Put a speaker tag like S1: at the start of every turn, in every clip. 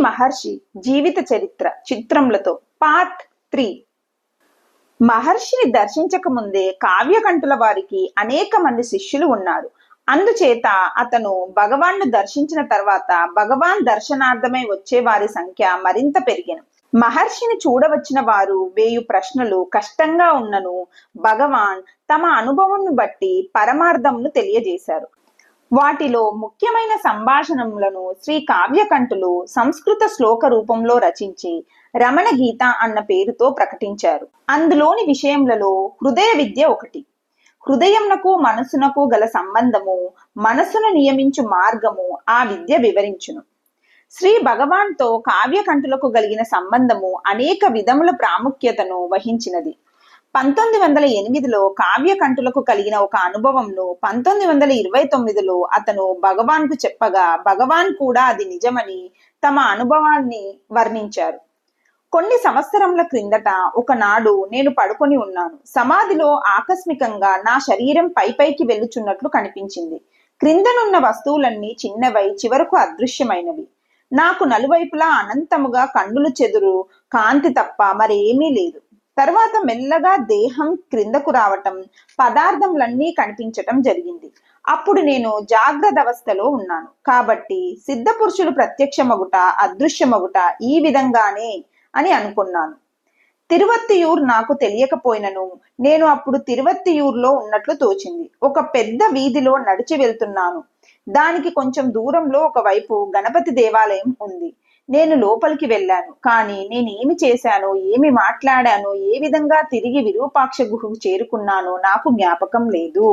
S1: మహర్షి జీవిత చరిత్ర చిత్రములతో పార్ట్ 3. మహర్షిని దర్శించక ముందే కావ్యకంఠుల వారికి అనేక మంది శిష్యులు ఉన్నారు. అందుచేత అతను భగవాన్ను దర్శించిన తర్వాత భగవాన్ దర్శనార్థమై వచ్చే వారి సంఖ్య మరింత పెరిగెను. మహర్షిని చూడవచ్చిన వారు 1000 ప్రశ్నలు కష్టంగా ఉన్నను భగవాన్ తమ అనుభవంను బట్టి పరమార్థమును తెలియజేశారు. వాటిలో ముఖ్యమైన సంభాషణములను శ్రీ కావ్యకంఠులు సంస్కృత శ్లోక రూపంలో రచించి రమణ గీత అన్న పేరుతో ప్రకటించారు. అందులోని విషయములలో హృదయ విద్య ఒకటి. హృదయమునకు మనసునకు గల సంబంధము, మనసును నియమించు మార్గము ఆ విద్య వివరించును. శ్రీ భగవాన్తో కావ్యకంఠులకు కలిగిన సంబంధము అనేక విధముల ప్రాముఖ్యతను వహించినది. 1908లో కావ్యకంఠులకు కలిగిన ఒక అనుభవంను 1929లో అతను భగవాన్కు చెప్పగా భగవాన్ కూడా అది నిజమని తమ అనుభవాన్ని వర్ణించారు. కొన్ని సంవత్సరముల క్రిందట ఒకనాడు నేను పడుకొని ఉన్నాను. సమాధిలో ఆకస్మికంగా నా శరీరం పైకి వెళ్ళుచున్నట్లు కనిపించింది. క్రిందనున్న వస్తువులన్నీ చిన్నవై చివరకు అదృశ్యమైనవి. నాకు నలువైపులా అనంతముగా కన్నులు చెదురు కాంతి తప్ప మరేమీ లేదు. తర్వాత మెల్లగా దేహం క్రిందకు రావటం, పదార్థములన్నీ కనిపించటం జరిగింది. అప్పుడు నేను జాగ్రత్త అవస్థలో ఉన్నాను కాబట్టి సిద్ధ పురుషులు ప్రత్యక్షమగుట అదృశ్యమగుట ఈ విధంగానే అని అనుకున్నాను. తిరువత్తియూర్ నాకు తెలియకపోయినను నేను అప్పుడు తిరువత్తియూర్లో ఉన్నట్లు తోచింది. ఒక పెద్ద వీధిలో నడిచి వెళ్తున్నాను. దానికి కొంచెం దూరంలో ఒకవైపు గణపతి దేవాలయం ఉంది. నేను లోపలికి వెళ్ళాను. కానీ నేనేమి చేశానో, ఏమి మాట్లాడానో, ఏ విధంగా తిరిగి విరూపాక్ష గుహకు చేరుకున్నానో నాకు జ్ఞాపకం లేదు.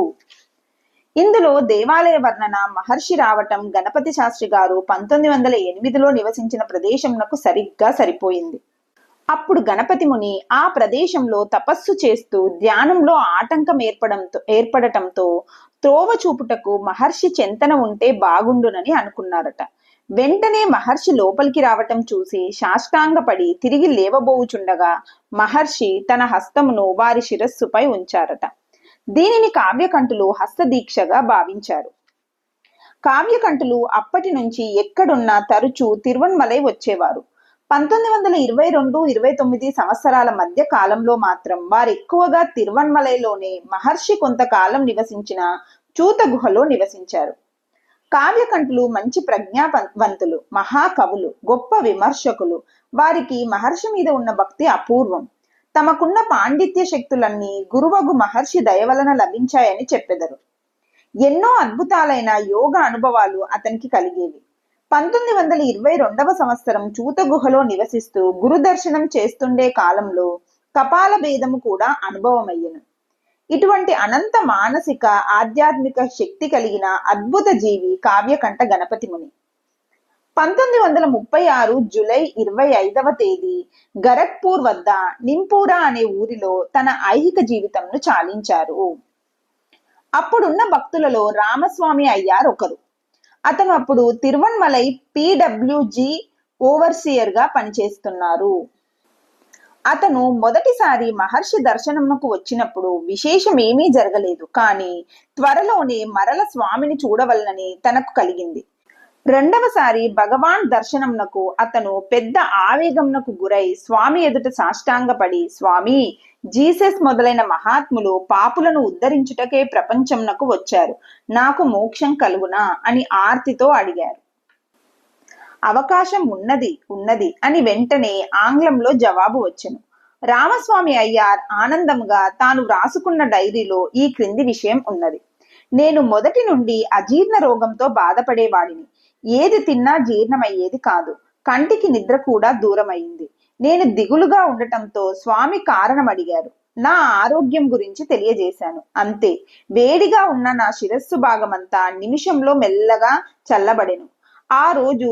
S1: ఇందులో దేవాలయ వర్ణన మహర్షి రావటం గణపతి శాస్త్రి గారు 1908లో నివసించిన ప్రదేశంనకు సరిగ్గా సరిపోయింది. అప్పుడు గణపతి ముని ఆ ప్రదేశంలో తపస్సు చేస్తూ ధ్యానంలో ఆటంకం ఏర్పడటంతో త్రోవ చూపుటకు మహర్షి చెంతన ఉంటే బాగుండునని అనుకున్నారట. వెంటనే మహర్షి లోపలికి రావటం చూసి సాష్టాంగపడి తిరిగి లేవబోవుచుండగా మహర్షి తన హస్తమును వారి శిరస్సుపై ఉంచారట. దీనిని కావ్యకంఠులు హస్తదీక్షగా భావించారు. కావ్యకంఠులు అప్పటి నుంచి ఎక్కడున్నా తరచూ తిరువణ్మలై వచ్చేవారు. 1922-29 సంవత్సరాల మధ్య కాలంలో మాత్రం వారు ఎక్కువగా తిరువణ్మలైలోనే మహర్షి కొంతకాలం నివసించిన చూత గుహలో నివసించారు. కావ్యకంఠులు మంచి ప్రజ్ఞావంతులు, మహాకవులు, గొప్ప విమర్శకులు. వారికి మహర్షి మీద ఉన్న భక్తి అపూర్వం. తమకున్న పాండిత్య శక్తులన్నీ గురువగు మహర్షి దయవలన లభించాయని చెప్పెదరు. ఎన్నో అద్భుతాలైన యోగ అనుభవాలు అతనికి కలిగేవి. 1922వ సంవత్సరం చూత గుహలో నివసిస్తూ గురు దర్శనం చేస్తుండే కాలంలో కపాల భేదము కూడా అనుభవమయ్యను. ఇటువంటి అనంత మానసిక ఆధ్యాత్మిక శక్తి కలిగిన అద్భుత జీవి కావ్యకంఠ గణపతి ముని. 1936 జూలై 25వ తేదీ గరఖ్పూర్ వద్ద నింపూరా అనే ఊరిలో తన ఐహిక జీవితంను చాలించారు. అప్పుడున్న భక్తులలో రామస్వామి అయ్యార్ ఒకరు. అతను అప్పుడు తిరువణ్మలై PWG ఓవర్సియర్ గా పనిచేస్తున్నారు. అతను మొదటిసారి మహర్షి దర్శనమునకు వచ్చినప్పుడు విశేషం ఏమీ జరగలేదు. కానీ త్వరలోనే మరల స్వామిని చూడవలనని తనకు కలిగింది. రెండవసారి భగవాన్ దర్శనమునకు అతను పెద్ద ఆవేగమునకు గురై స్వామి ఎదుట సాష్టాంగపడి, స్వామి, జీసస్ మొదలైన మహాత్ములు పాపులను ఉద్ధరించుటకే ప్రపంచమునకు వచ్చారు. నాకు మోక్షం కలుగునా అని ఆర్తితో అడిగారు. అవకాశం ఉన్నది అని వెంటనే ఆంగ్లంలో జవాబు వచ్చెను. రామస్వామి అయ్యార్ ఆనందముగా తాను వ్రాసుకున్న డైరీలో ఈ క్రింది విషయం ఉన్నది. నేను మొదటి నుండి అజీర్ణ రోగంతో బాధపడేవాడిని. ఏది తిన్నా జీర్ణమయ్యేది కాదు. కంటికి నిద్ర కూడా దూరమైంది. నేను దిగులుగా ఉండటంతో స్వామి కారణం అడిగారు. నా ఆరోగ్యం గురించి తెలియజేశాను. అంతే. వేడిగా ఉన్న నా శిరస్సు భాగమంతా నిమిషంలో మెల్లగా చల్లబడెను. ఆ రోజు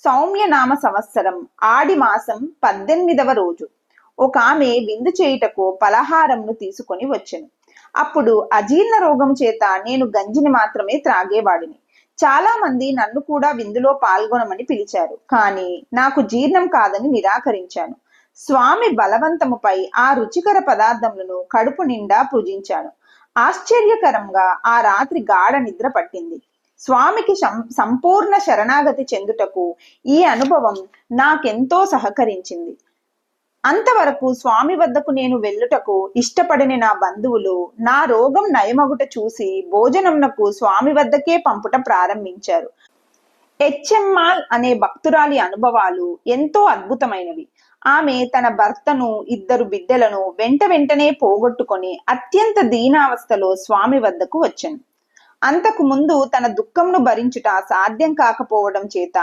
S1: సౌమ్యనామ సంవత్సరం ఆడి మాసం 18వ రోజు. ఒక ఆమె విందు చేయుటకు పలహారంను తీసుకొని వచ్చెను. అప్పుడు అజీర్ణ రోగం చేత నేను గంజిని మాత్రమే త్రాగేవాడిని. చాలా మంది నన్ను కూడా విందులో పాల్గొనమని పిలిచారు. కానీ నాకు జీర్ణం కాదని నిరాకరించాను. స్వామి బలవంతముపై ఆ రుచికర పదార్థములను కడుపు నిండా పూజించాను. ఆశ్చర్యకరంగా ఆ రాత్రి గాఢ నిద్ర పట్టింది. స్వామికి సంపూర్ణ శరణాగతి చెందుటకు ఈ అనుభవం నాకెంతో సహకరించింది. అంతవరకు స్వామి వద్దకు నేను వెళ్ళుటకు ఇష్టపడిన నా బంధువులు నా రోగం నయమగుట చూసి భోజనంనకు స్వామి వద్దకే పంపుట ప్రారంభించారు. హెచ్ఎంఆల్ అనే భక్తురాలి అనుభవాలు ఎంతో అద్భుతమైనవి. ఆమె తన భర్తను, 2 బిడ్డలను వెంటనే పోగొట్టుకొని అత్యంత దీనావస్థలో స్వామి వద్దకు వచ్చెను. అంతకు ముందు తన దుఃఖంను భరించుట సాధ్యం కాకపోవడం చేత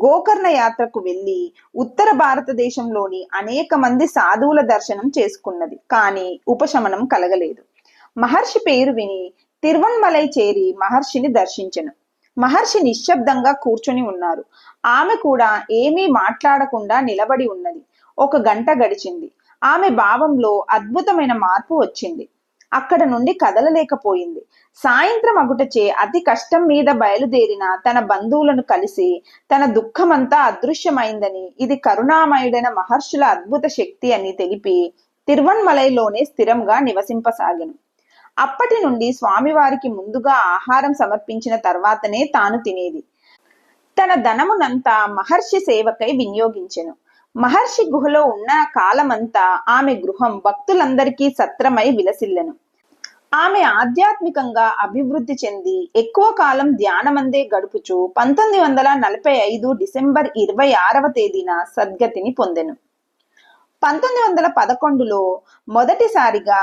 S1: గోకర్ణ యాత్రకు వెళ్లి ఉత్తర భారతదేశంలోని అనేక మంది సాధువుల దర్శనం చేసుకున్నది. కానీ ఉపశమనం కలగలేదు. మహర్షి పేరు విని తిరువణ్మలై చేరి మహర్షిని దర్శించెను. మహర్షి నిశ్శబ్దంగా కూర్చొని ఉన్నారు. ఆమె కూడా ఏమీ మాట్లాడకుండా నిలబడి ఉన్నది. 1 గంట గడిచింది. ఆమె భావంలో అద్భుతమైన మార్పు వచ్చింది. అక్కడ నుండి కదలలేకపోయింది. సాయంత్రం అగుటచే అతి కష్టం మీద బయలుదేరిన తన బంధువులను కలిసి తన దుఃఖమంతా అదృశ్యమైందని, ఇది కరుణామయుడైన మహర్షుల అద్భుత శక్తి అని తెలిపి తిరువణ్మలైలోనే స్థిరంగా నివసింపసాగెను. అప్పటి నుండి స్వామివారికి ముందుగా ఆహారం సమర్పించిన తర్వాతనే తాను తినేది. తన ధనమునంతా మహర్షి సేవకై వినియోగించెను. మహర్షి గుహలో ఉన్న కాలమంతా ఆమె గృహం భక్తులందరికీ సత్రమై విలసిల్లెను. ఆమె ఆధ్యాత్మికంగా అభివృద్ధి చెంది ఎక్కువ కాలం ధ్యానమందే గడుపుచు 1945 డిసెంబర్ 26వ తేదీన సద్గతిని పొందెను. 1911లో మొదటిసారిగా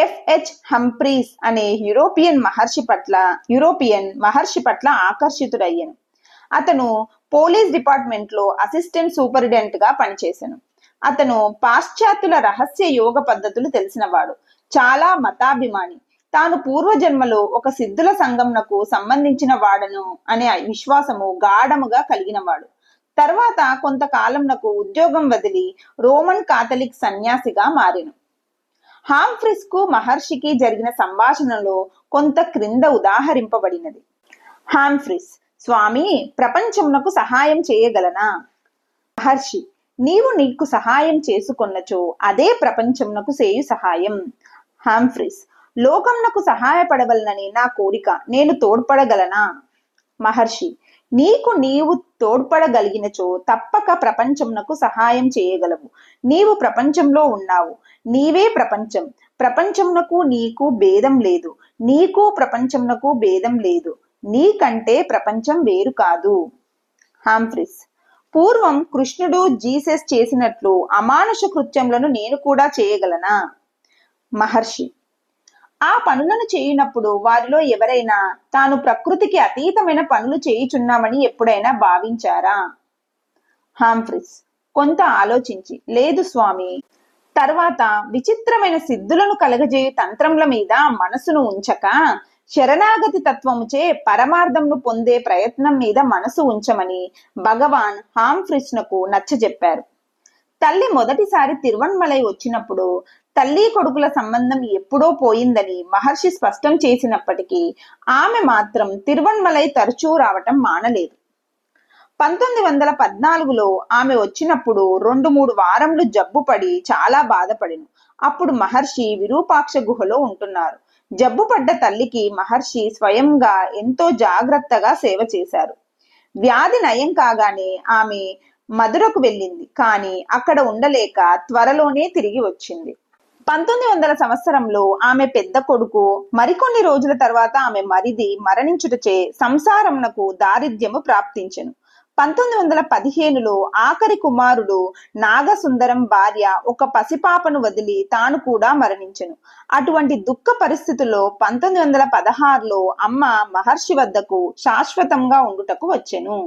S1: FH హంఫ్రీస్ అనే యూరోపియన్ మహర్షి పట్ల ఆకర్షితుడయ్యను. అతను పోలీస్ డిపార్ట్మెంట్ లో అసిస్టెంట్ సూపరింటెండెంట్ గా పనిచేశాను. అతను పాశ్చాత్యుల రహస్య యోగ పద్ధతులు తెలిసినవాడు. చాలా మతాభిమాని. తాను పూర్వజన్మలో ఒక సిద్ధుల సంఘంనకు సంబంధించిన వాడను అనే విశ్వాసము గాఢముగా కలిగినవాడు. తర్వాత కొంతకాలంనకు ఉద్యోగం వదిలి రోమన్ కాథలిక్ సన్యాసిగా మారెను. హాంఫ్రీస్ కు మహర్షికి జరిగిన సంభాషణలో కొంత క్రింద ఉదాహరింపబడినది. హాంఫ్రీస్: స్వామి, ప్రపంచమునకు సహాయం చేయగలనా? మహర్షి: నీవు నీకు సహాయం చేసుకొన్నచో అదే ప్రపంచమునకు చేయు సహాయం. హాంఫ్రీస్: లోకమునకు సహాయపడవలనని నా కోరిక, నేను తోడ్పడగలనా? మహర్షి: నీకు నీవు తోడ్పడగలిగినచో తప్పక ప్రపంచమునకు సహాయం చేయగలవు. నీవు ప్రపంచంలో ఉన్నావు. నీవే ప్రపంచం. ప్రపంచమునకు నీకు భేదం లేదు. నీకు ప్రపంచమునకు భేదం లేదు. నీకంటే ప్రపంచం వేరు కాదు. హాంఫ్రీస్: పూర్వం కృష్ణుడు, జీసస్ చేసినట్లు అమానుష కృత్యములను నేను కూడా చేయగలనా? మహర్షి: ఆ పనులను చేయునప్పుడు వారిలో ఎవరైనా తాను ప్రకృతికి అతీతమైన పనులు చేయుచున్నామని ఎప్పుడైనా భావించారా? హాంఫ్రీస్ కొంత ఆలోచించి, లేదు స్వామి. తర్వాత విచిత్రమైన సిద్ధులను కలగజేయు తంత్రముల మీద మనసును ఉంచక శరణాగతి తత్వముచే పరమార్థంను పొందే ప్రయత్నం మీద మనసు ఉంచమని భగవాన్ హాంఫ్రీస్నకు నచ్చజెప్పారు. తల్లి మొదటిసారి తిరువణ్మలై వచ్చినప్పుడు తల్లి కొడుకుల సంబంధం ఎప్పుడో పోయిందని మహర్షి స్పష్టం చేసినప్పటికీ ఆమె మాత్రం తిరువణ్మలై తరచూ రావటం మానలేదు. 1914లో ఆమె వచ్చినప్పుడు 2-3 వారములు జబ్బుపడి చాలా బాధపడిను. అప్పుడు మహర్షి విరూపాక్ష గుహలో ఉంటున్నారు. జబ్బుపడ్డ తల్లికి మహర్షి స్వయంగా ఎంతో జాగ్రత్తగా సేవ చేశారు. వ్యాధి నయం కాగానే ఆమె మధురకు వెళ్ళింది. కానీ అక్కడ ఉండలేక త్వరలోనే తిరిగి వచ్చింది. 1900 సంవత్సరంలో ఆమె పెద్ద కొడుకు, మరికొన్ని రోజుల తర్వాత ఆమె మరిది మరణించుటచే సంసారమునకు దారిద్ర్యము ప్రాప్తించెను. 1915లో ఆఖరి కుమారుడు నాగసుందరం భార్య ఒక పసిపాపను వదిలి తాను కూడా మరణించెను. అటువంటి దుఃఖ పరిస్థితుల్లో 1916లో అమ్మ మహర్షి వద్దకు శాశ్వతంగా ఉండుటకు వచ్చెను.